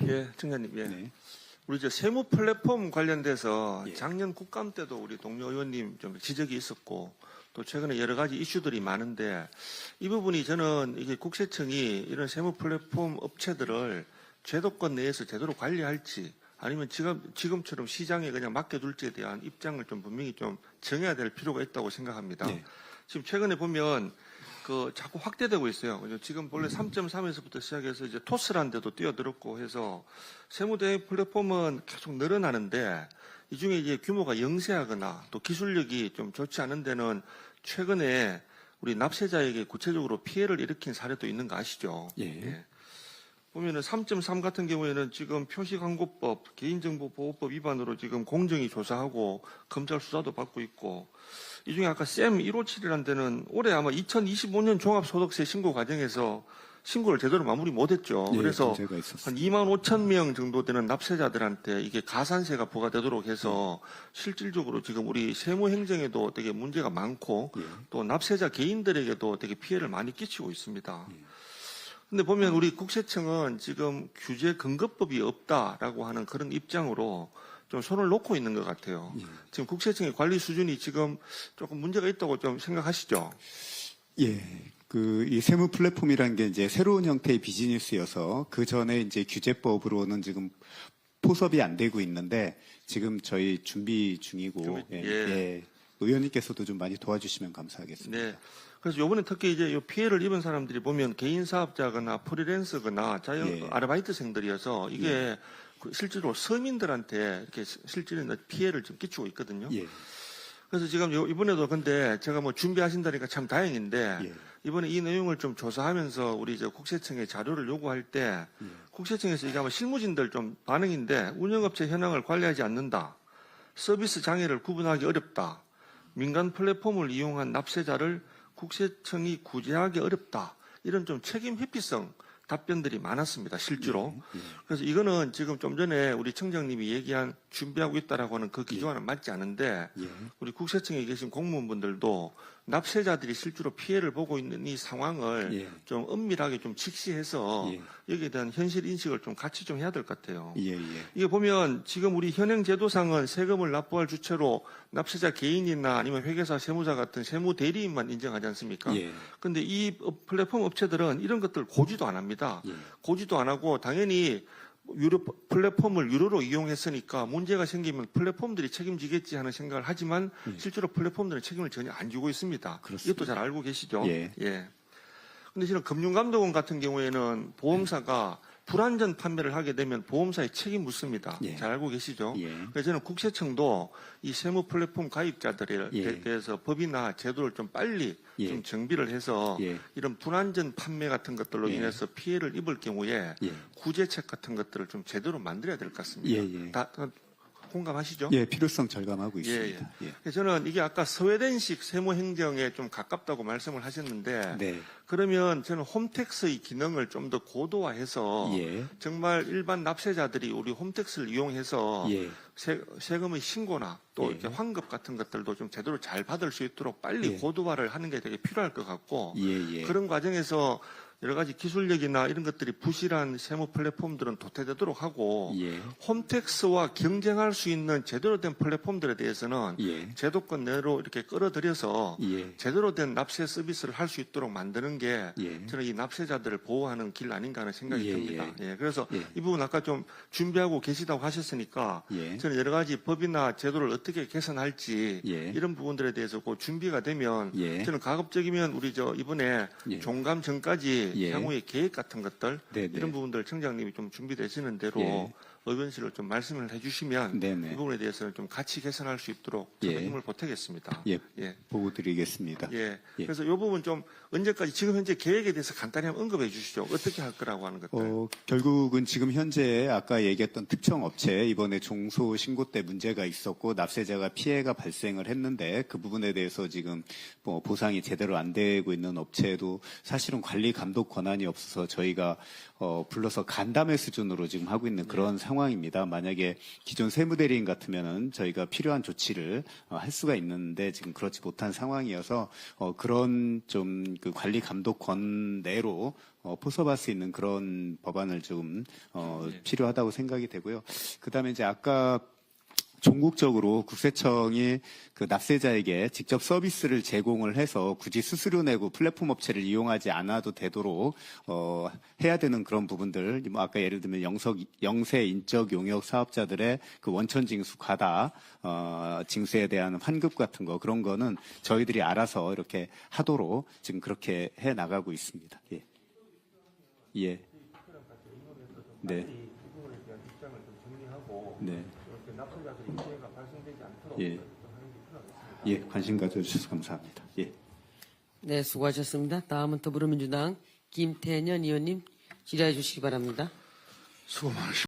예, 청장님, 예. 네. 우리 세무 플랫폼 관련돼서 예. 작년 국감 때도 우리 동료 의원님 좀 지적이 있었고 또 최근에 여러 가지 이슈들이 많은데 이 부분이 저는 이게 국세청이 이런 세무 플랫폼 업체들을 제도권 내에서 제대로 관리할지 아니면 지금처럼 시장에 그냥 맡겨둘지에 대한 입장을 좀 분명히 좀 정해야 될 필요가 있다고 생각합니다. 네. 지금 최근에 보면 자꾸 확대되고 있어요. 지금 원래 3.3에서부터 시작해서 이제 토스라는 데도 뛰어들었고 해서 세무대행 플랫폼은 계속 늘어나는데 이 중에 이제 규모가 영세하거나 또 기술력이 좀 좋지 않은 데는 최근에 우리 납세자에게 구체적으로 피해를 일으킨 사례도 있는 거 아시죠? 예. 보면은 3.3 같은 경우에는 지금 표시광고법, 개인정보보호법 위반으로 지금 공정위 조사하고 검찰 수사도 받고 있고 이 중에 아까 쌤 157이라는 데는 올해 아마 2025년 종합소득세 신고 과정에서 신고를 제대로 마무리 못했죠. 예, 그래서 문제가 있었습니다. 한 2만 5천 명 정도 되는 납세자들한테 이게 가산세가 부과되도록 해서 실질적으로 지금 우리 세무행정에도 되게 문제가 많고 예. 또 납세자 개인들에게도 되게 피해를 많이 끼치고 있습니다. 근데 보면 우리 국세청은 지금 규제 근거법이 없다라고 하는 그런 입장으로 좀 손을 놓고 있는 것 같아요. 예. 지금 국세청의 관리 수준이 지금 조금 문제가 있다고 좀 생각하시죠? 예. 이 세무 플랫폼이라는 게 이제 새로운 형태의 비즈니스여서 그 전에 이제 규제법으로는 지금 포섭이 안 되고 있는데 지금 저희 준비 중이고 예. 의원님께서도 좀 많이 도와주시면 감사하겠습니다. 네. 그래서 요번에 특히 이제 요 피해를 입은 사람들이 보면 개인 사업자거나 프리랜서거나 자영 아르바이트생들이어서 이게 실제로 서민들한테 이렇게 실질적인 피해를 좀 끼치고 있거든요. 예. 그래서 지금 이번에도 근데 제가 뭐 준비하신다니까 참 다행인데 예. 이번에 이 내용을 좀 조사하면서 우리 국세청에 자료를 요구할 때 국세청에서 이게 아마 실무진들 좀 반응인데 운영업체 현황을 관리하지 않는다. 서비스 장애를 구분하기 어렵다. 민간 플랫폼을 이용한 납세자를 국세청이 구제하기 어렵다. 이런 좀 책임 회피성 답변들이 많았습니다. 실제로. 그래서 이거는 지금 좀 전에 우리 청장님이 얘기한 준비하고 있다라고 하는 그 기조와는 맞지 않은데 우리 국세청에 계신 공무원분들도 납세자들이 실제로 피해를 보고 있는 이 상황을 좀 엄밀하게 좀 직시해서 여기에 대한 현실 인식을 좀 같이 좀 해야 될 것 같아요. 이게 보면 지금 우리 현행 제도상은 세금을 납부할 주체로 납세자 개인이나 아니면 회계사, 세무사 같은 세무 대리인만 인정하지 않습니까? 그런데 이 플랫폼 업체들은 이런 것들 고지도 안 합니다. 고지도 안 하고 당연히 플랫폼을 유료로 이용했으니까 문제가 생기면 플랫폼들이 책임지겠지 하는 생각을 하지만 실제로 플랫폼들은 책임을 전혀 안 지고 있습니다. 그렇습니다. 이것도 잘 알고 계시죠? 예. 근데 지금 금융감독원 같은 경우에는 보험사가 불완전 판매를 하게 되면 보험사에 책임 묻습니다. 잘 알고 계시죠? 그래서 저는 국세청도 이 세무 플랫폼 가입자들에 대해서 법이나 제도를 좀 빨리 좀 정비를 해서 이런 불완전 판매 같은 것들로 인해서 피해를 입을 경우에 구제책 같은 것들을 좀 제대로 만들어야 될 것 같습니다. 다 공감하시죠? 예, 필요성 절감하고 있습니다. 그래서 저는 이게 아까 스웨덴식 세무행정에 좀 가깝다고 말씀을 하셨는데 그러면 저는 홈택스의 기능을 좀 더 고도화해서 정말 일반 납세자들이 우리 홈택스를 이용해서 세금의 신고나 또 이렇게 환급 같은 것들도 좀 제대로 잘 받을 수 있도록 빨리 고도화를 하는 게 되게 필요할 것 같고 그런 과정에서 여러 가지 기술력이나 이런 것들이 부실한 세무 플랫폼들은 도태되도록 하고 홈택스와 경쟁할 수 있는 제대로 된 플랫폼들에 대해서는 제도권 내로 이렇게 끌어들여서 제대로 된 납세 서비스를 할 수 있도록 만드는 게 저는 이 납세자들을 보호하는 길 아닌가 하는 생각이 듭니다. 그래서 이 부분 아까 좀 준비하고 계시다고 하셨으니까 저는 여러 가지 법이나 제도를 어떻게 개선할지 이런 부분들에 대해서 그 준비가 되면 저는 가급적이면 우리 이번에 종감 전까지 향후의 계획 같은 것들 이런 부분들 청장님이 좀 준비되시는 대로 의원실을 좀 말씀을 해주시면 이 부분에 대해서는 좀 같이 개선할 수 있도록 저는 힘을 보태겠습니다. 보고 드리겠습니다. 그래서 이 부분 좀 언제까지 지금 현재 계획에 대해서 간단히 한번 언급해 주시죠. 어떻게 할 거라고 하는 것들. 결국은 지금 현재 아까 얘기했던 특정 업체 이번에 종소 신고 때 문제가 있었고 납세자가 피해가 발생을 했는데 그 부분에 대해서 지금 보상이 제대로 안 되고 있는 업체도 사실은 관리 감독 권한이 없어서 저희가 불러서 간담회 수준으로 지금 하고 있는 그런 상황. 상황입니다. 만약에 기존 세무대리인 같으면은 저희가 필요한 조치를 할 수가 있는데 지금 그렇지 못한 상황이어서 그런 좀 그 관리 감독권 내로 포섭할 수 있는 그런 법안을 좀 필요하다고 생각이 되고요. 그다음에 이제 아까 종국적으로 국세청이 그 납세자에게 직접 서비스를 제공을 해서 굳이 수수료 내고 플랫폼 업체를 이용하지 않아도 되도록 해야 되는 그런 부분들, 뭐 아까 예를 들면 영세 인적 용역 사업자들의 그 원천 징수 과다 징수에 대한 환급 같은 거, 그런 거는 저희들이 알아서 이렇게 하도록 지금 그렇게 해 나가고 있습니다. 예. 예. 네. 네. 납세자들이 피해가 발생되지 않도록 예. 예, 관심 가져주셔서 감사합니다. 예. 네, 수고하셨습니다. 다음은 더불어민주당 김태년 의원님 질의해 주시기 바랍니다. 수고 많으십니다.